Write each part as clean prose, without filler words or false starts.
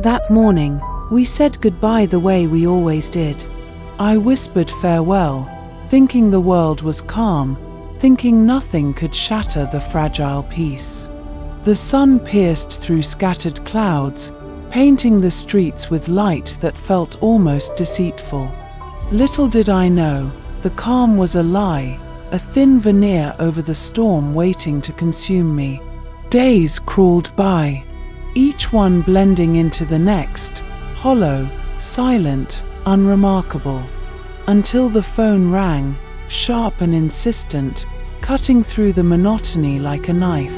That morning, we said goodbye the way we always did. I whispered farewell, thinking the world was calm, thinking nothing could shatter the fragile peace. The sun pierced through scattered clouds, painting the streets with light that felt almost deceitful. Little did I know, the calm was a lie, a thin veneer over the storm waiting to consume me. Days crawled by, each one blending into the next, hollow, silent, unremarkable, until the phone rang, sharp and insistent, cutting through the monotony like a knife.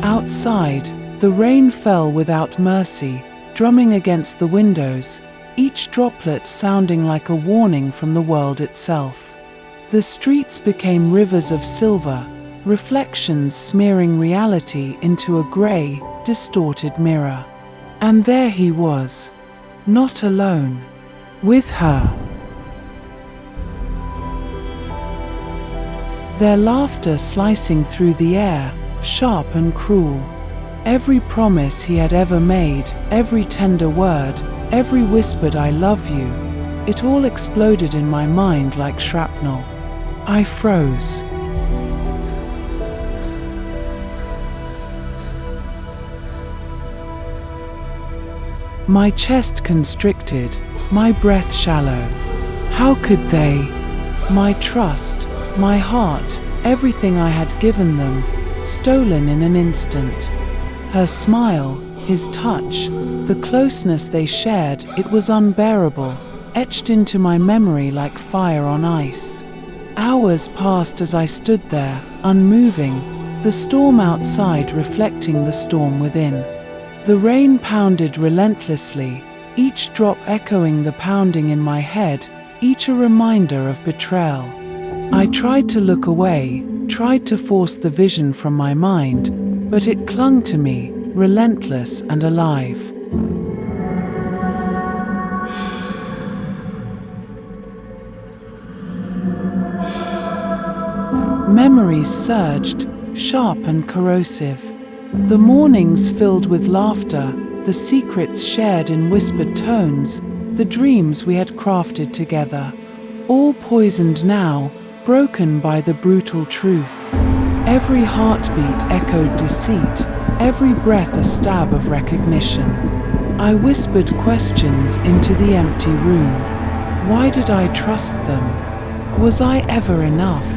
Outside, the rain fell without mercy, drumming against the windows, each droplet sounding like a warning from the world itself. The streets became rivers of silver, reflections smearing reality into a grey, distorted mirror. And there he was, not alone, with her. Their laughter slicing through the air, sharp and cruel. Every promise he had ever made, every tender word, every whispered "I love you," it all exploded in my mind like shrapnel. I froze. My chest constricted, my breath shallow. How could they? My trust, my heart, everything I had given them, stolen in an instant. Her smile, his touch, the closeness they shared, it was unbearable, etched into my memory like fire on ice. Hours passed as I stood there, unmoving, the storm outside reflecting the storm within. The rain pounded relentlessly, each drop echoing the pounding in my head, each a reminder of betrayal. I tried to look away, tried to force the vision from my mind, but it clung to me, relentless and alive. Memories surged, sharp and corrosive. The mornings filled with laughter, the secrets shared in whispered tones, the dreams we had crafted together. All poisoned now, broken by the brutal truth. Every heartbeat echoed deceit, every breath a stab of recognition. I whispered questions into the empty room. Why did I trust them? Was I ever enough?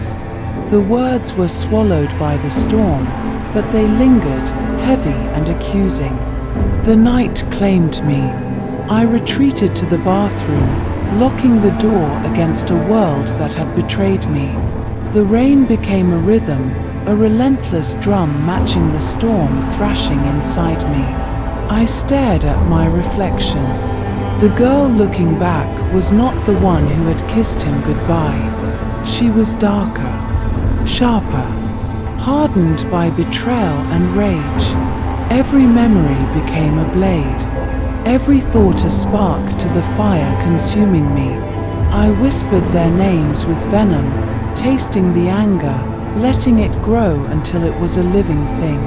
The words were swallowed by the storm, but they lingered, heavy and accusing. The night claimed me. I retreated to the bathroom, locking the door against a world that had betrayed me. The rain became a rhythm, a relentless drum matching the storm thrashing inside me. I stared at my reflection. The girl looking back was not the one who had kissed him goodbye. She was darker, sharper, hardened by betrayal and rage. Every memory became a blade, every thought a spark to the fire consuming me. I whispered their names with venom, tasting the anger, letting it grow until it was a living thing.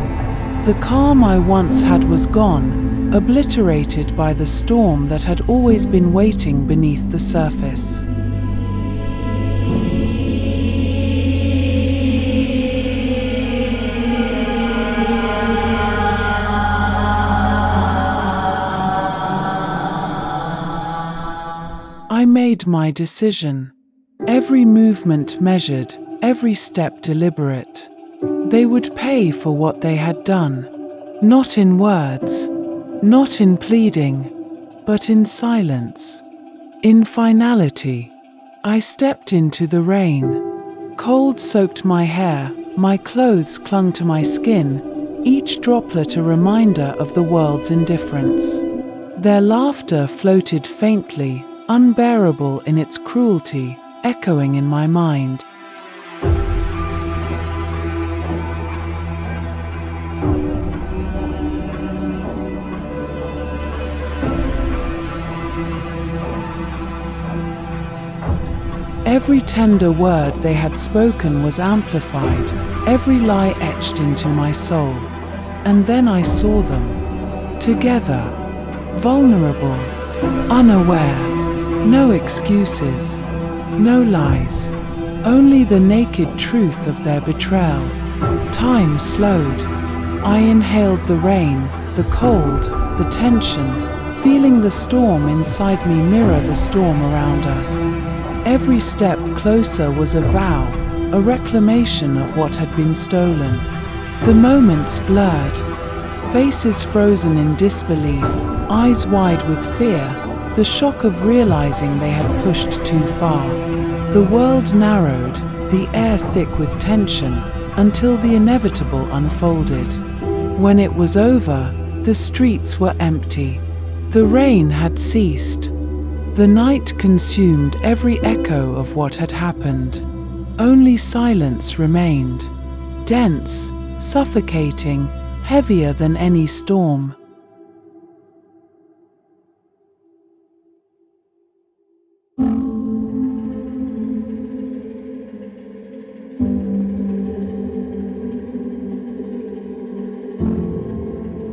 The calm I once had was gone, obliterated by the storm that had always been waiting beneath the surface. I made my decision. Every movement measured, every step deliberate. They would pay for what they had done. Not in words, not in pleading, but in silence. In finality, I stepped into the rain. Cold soaked my hair, my clothes clung to my skin, each droplet a reminder of the world's indifference. Their laughter floated faintly, unbearable in its cruelty, echoing in my mind. Every tender word they had spoken was amplified, every lie etched into my soul. And then I saw them, together, vulnerable, unaware, no excuses, no lies, only the naked truth of their betrayal. Time slowed. I inhaled the rain, the cold, the tension, feeling the storm inside me mirror the storm around us. Every step closer was a vow, a reclamation of what had been stolen. The moments blurred, faces frozen in disbelief, eyes wide with fear, the shock of realizing they had pushed too far. The world narrowed, the air thick with tension, until the inevitable unfolded. When it was over, the streets were empty. The rain had ceased. The night consumed every echo of what had happened. Only silence remained, dense, suffocating, heavier than any storm.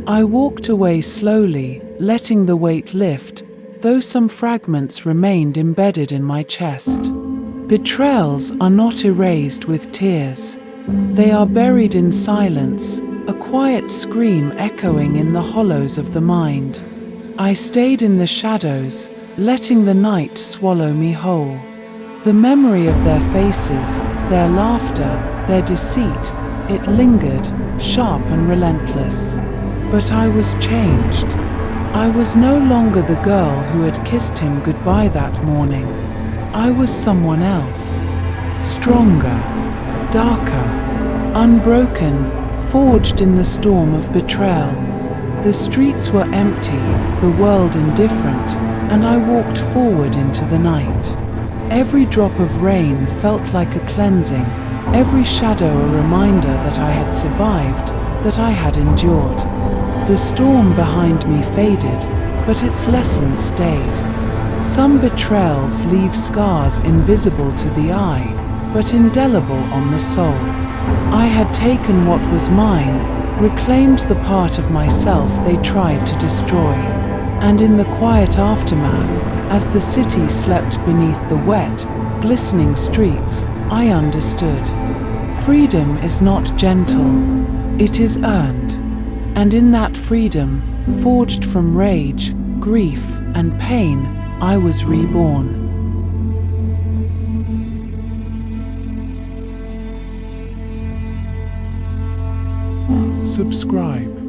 I walked away slowly, letting the weight lift, though some fragments remained embedded in my chest. Betrayals are not erased with tears. They are buried in silence, a quiet scream echoing in the hollows of the mind. I stayed in the shadows, letting the night swallow me whole. The memory of their faces, their laughter, their deceit, it lingered, sharp and relentless. But I was changed. I was no longer the girl who had kissed him goodbye that morning. I was someone else. Stronger, darker, unbroken, forged in the storm of betrayal. The streets were empty, the world indifferent, and I walked forward into the night. Every drop of rain felt like a cleansing, every shadow a reminder that I had survived, that I had endured. The storm behind me faded, but its lessons stayed. Some betrayals leave scars invisible to the eye, but indelible on the soul. I had taken what was mine, reclaimed the part of myself they tried to destroy. And in the quiet aftermath, as the city slept beneath the wet, glistening streets, I understood. Freedom is not gentle, it is earned. And in that freedom, forged from rage, grief, and pain, I was reborn. Subscribe.